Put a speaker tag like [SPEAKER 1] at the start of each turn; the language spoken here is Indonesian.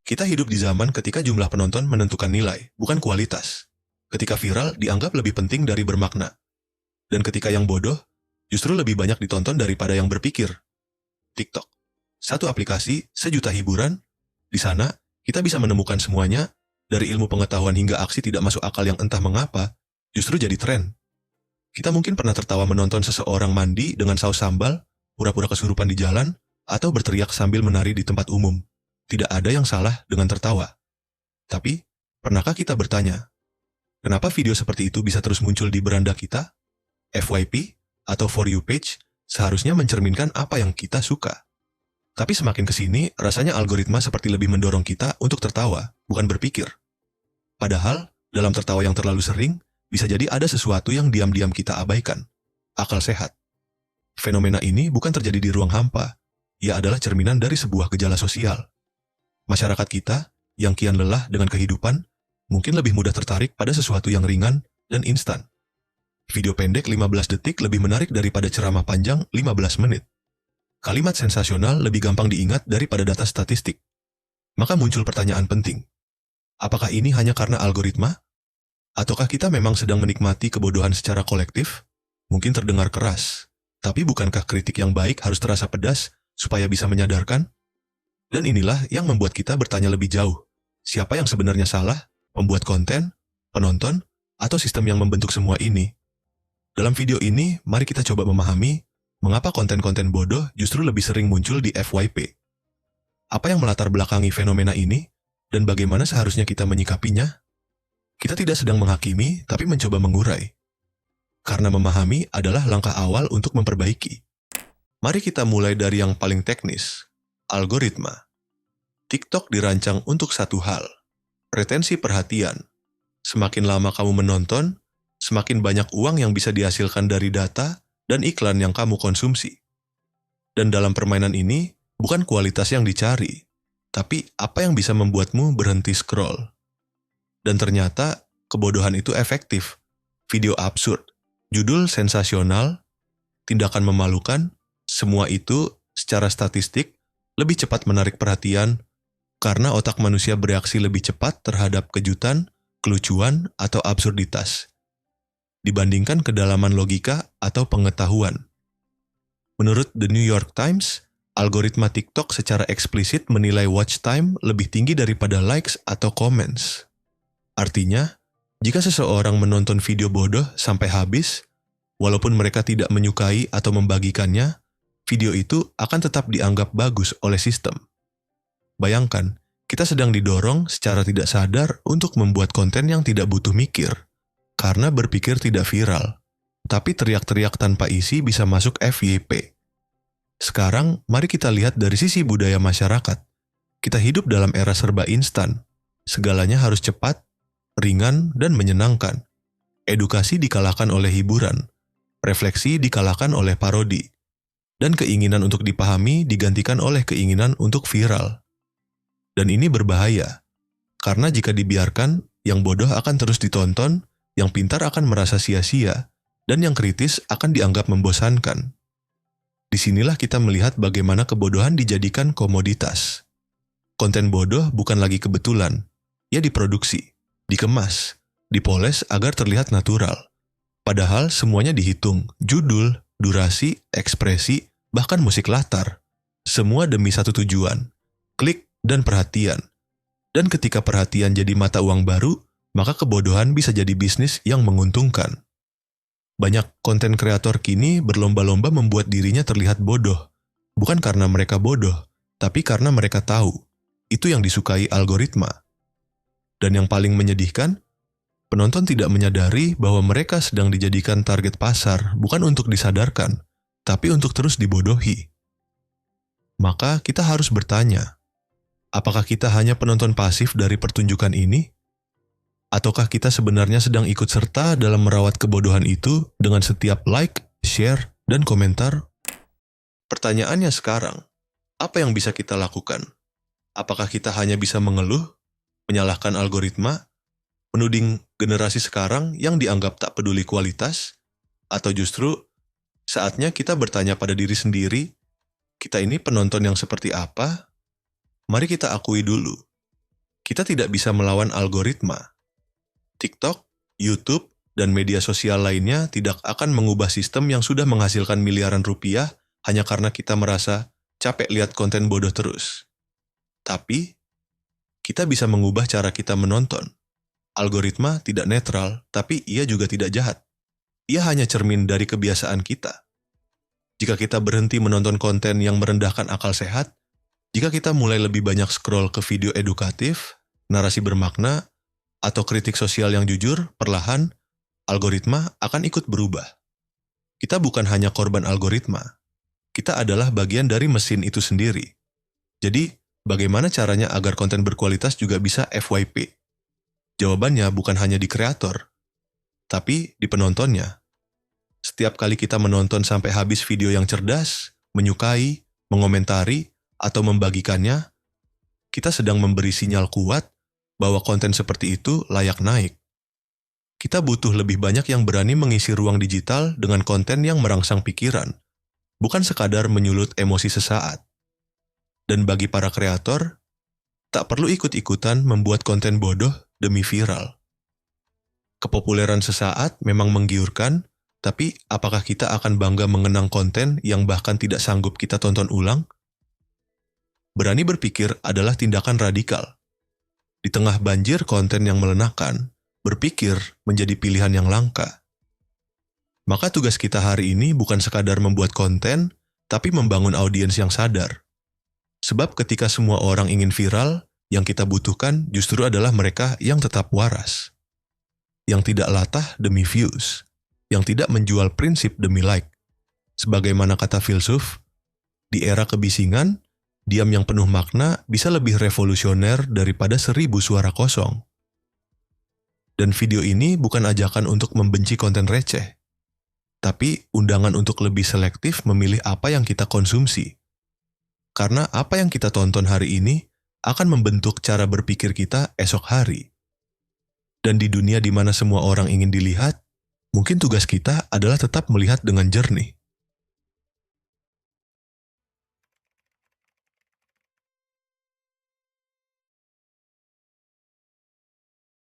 [SPEAKER 1] Kita hidup di zaman ketika jumlah penonton menentukan nilai, bukan kualitas. Ketika viral dianggap lebih penting dari bermakna. Dan ketika yang bodoh, justru lebih banyak ditonton daripada yang berpikir. TikTok. Satu aplikasi, sejuta hiburan. Di sana, kita bisa menemukan semuanya, dari ilmu pengetahuan hingga aksi tidak masuk akal yang entah mengapa, justru jadi tren. Kita mungkin pernah tertawa menonton seseorang mandi dengan saus sambal, pura-pura kesurupan di jalan, atau berteriak sambil menari di tempat umum. Tidak ada yang salah dengan tertawa. Tapi, pernahkah kita bertanya, kenapa video seperti itu bisa terus muncul di beranda kita? FYP atau For You page seharusnya mencerminkan apa yang kita suka. Tapi semakin kesini, rasanya algoritma seperti lebih mendorong kita untuk tertawa, bukan berpikir. Padahal, dalam tertawa yang terlalu sering, bisa jadi ada sesuatu yang diam-diam kita abaikan. Akal sehat. Fenomena ini bukan terjadi di ruang hampa. Ia adalah cerminan dari sebuah gejala sosial. Masyarakat kita, yang kian lelah dengan kehidupan, mungkin lebih mudah tertarik pada sesuatu yang ringan dan instan. Video pendek 15 detik lebih menarik daripada ceramah panjang 15 menit. Kalimat sensasional lebih gampang diingat daripada data statistik. Maka muncul pertanyaan penting. Apakah ini hanya karena algoritma? Ataukah kita memang sedang menikmati kebodohan secara kolektif? Mungkin terdengar keras, tapi bukankah kritik yang baik harus terasa pedas supaya bisa menyadarkan? Dan inilah yang membuat kita bertanya lebih jauh. Siapa yang sebenarnya salah? Pembuat konten, penonton, atau sistem yang membentuk semua ini? Dalam video ini, mari kita coba memahami mengapa konten-konten bodoh justru lebih sering muncul di FYP. Apa yang melatar belakangi fenomena ini, dan bagaimana seharusnya kita menyikapinya? Kita tidak sedang menghakimi, tapi mencoba mengurai. Karena memahami adalah langkah awal untuk memperbaiki. Mari kita mulai dari yang paling teknis, algoritma. TikTok dirancang untuk satu hal, retensi perhatian. Semakin lama kamu menonton, semakin banyak uang yang bisa dihasilkan dari data dan iklan yang kamu konsumsi. Dan dalam permainan ini, bukan kualitas yang dicari, tapi apa yang bisa membuatmu berhenti scroll. Dan ternyata, kebodohan itu efektif. Video absurd, judul sensasional, tindakan memalukan, semua itu secara statistik lebih cepat menarik perhatian karena otak manusia bereaksi lebih cepat terhadap kejutan, kelucuan, atau absurditas dibandingkan kedalaman logika atau pengetahuan. Menurut The New York Times, algoritma TikTok secara eksplisit menilai watch time lebih tinggi daripada likes atau comments. Artinya, jika seseorang menonton video bodoh sampai habis, walaupun mereka tidak menyukai atau membagikannya, video itu akan tetap dianggap bagus oleh sistem. Bayangkan, kita sedang didorong secara tidak sadar untuk membuat konten yang tidak butuh mikir, karena berpikir tidak viral, tapi teriak-teriak tanpa isi bisa masuk FYP. Sekarang, mari kita lihat dari sisi budaya masyarakat. Kita hidup dalam era serba instan. Segalanya harus cepat, ringan, dan menyenangkan. Edukasi dikalahkan oleh hiburan, refleksi dikalahkan oleh parodi, dan keinginan untuk dipahami digantikan oleh keinginan untuk viral. Dan ini berbahaya, karena jika dibiarkan, yang bodoh akan terus ditonton, yang pintar akan merasa sia-sia, dan yang kritis akan dianggap membosankan. Disinilah kita melihat bagaimana kebodohan dijadikan komoditas. Konten bodoh bukan lagi kebetulan, ia diproduksi, dikemas, dipoles agar terlihat natural. Padahal semuanya dihitung, judul, durasi, ekspresi, bahkan musik latar. Semua demi satu tujuan, klik dan perhatian. Dan ketika perhatian jadi mata uang baru, maka kebodohan bisa jadi bisnis yang menguntungkan. Banyak konten kreator kini berlomba-lomba membuat dirinya terlihat bodoh. Bukan karena mereka bodoh, tapi karena mereka tahu. Itu yang disukai algoritma. Dan yang paling menyedihkan, penonton tidak menyadari bahwa mereka sedang dijadikan target pasar bukan untuk disadarkan, tapi untuk terus dibodohi. Maka kita harus bertanya, apakah kita hanya penonton pasif dari pertunjukan ini? Ataukah kita sebenarnya sedang ikut serta dalam merawat kebodohan itu dengan setiap like, share, dan komentar? Pertanyaannya sekarang, apa yang bisa kita lakukan? Apakah kita hanya bisa mengeluh, menyalahkan algoritma, menuding generasi sekarang yang dianggap tak peduli kualitas, atau justru saatnya kita bertanya pada diri sendiri, kita ini penonton yang seperti apa? Mari kita akui dulu, Kita tidak bisa melawan algoritma. TikTok, YouTube, dan media sosial lainnya tidak akan mengubah sistem yang sudah menghasilkan miliaran rupiah hanya karena kita merasa capek lihat konten bodoh terus. Tapi, kita bisa mengubah cara kita menonton. Algoritma tidak netral, tapi ia juga tidak jahat. Ia hanya cermin dari kebiasaan kita. Jika kita berhenti menonton konten yang merendahkan akal sehat, jika kita mulai lebih banyak scroll ke video edukatif, narasi bermakna, atau kritik sosial yang jujur, perlahan, algoritma akan ikut berubah. Kita bukan hanya korban algoritma. Kita adalah bagian dari mesin itu sendiri. Jadi, bagaimana caranya agar konten berkualitas juga bisa FYP? Jawabannya bukan hanya di kreator, tapi di penontonnya. Setiap kali kita menonton sampai habis video yang cerdas, menyukai, mengomentari, atau membagikannya, kita sedang memberi sinyal kuat bahwa konten seperti itu layak naik. Kita butuh lebih banyak yang berani mengisi ruang digital dengan konten yang merangsang pikiran, bukan sekadar menyulut emosi sesaat. Dan bagi para kreator, tak perlu ikut-ikutan membuat konten bodoh demi viral. Kepopuleran sesaat memang menggiurkan, tapi apakah kita akan bangga mengenang konten yang bahkan tidak sanggup kita tonton ulang? Berani berpikir adalah tindakan radikal. Di tengah banjir konten yang melenakan, berpikir menjadi pilihan yang langka. Maka tugas kita hari ini bukan sekadar membuat konten, tapi membangun audiens yang sadar. Sebab ketika semua orang ingin viral, yang kita butuhkan justru adalah mereka yang tetap waras. Yang tidak latah demi views. Yang tidak menjual prinsip demi like. Sebagaimana kata filsuf, di era kebisingan, diam yang penuh makna bisa lebih revolusioner daripada 1000 suara kosong. Dan video ini bukan ajakan untuk membenci konten receh, tapi undangan untuk lebih selektif memilih apa yang kita konsumsi. Karena apa yang kita tonton hari ini akan membentuk cara berpikir kita esok hari. Dan di dunia di mana semua orang ingin dilihat, mungkin tugas kita adalah tetap melihat dengan jernih.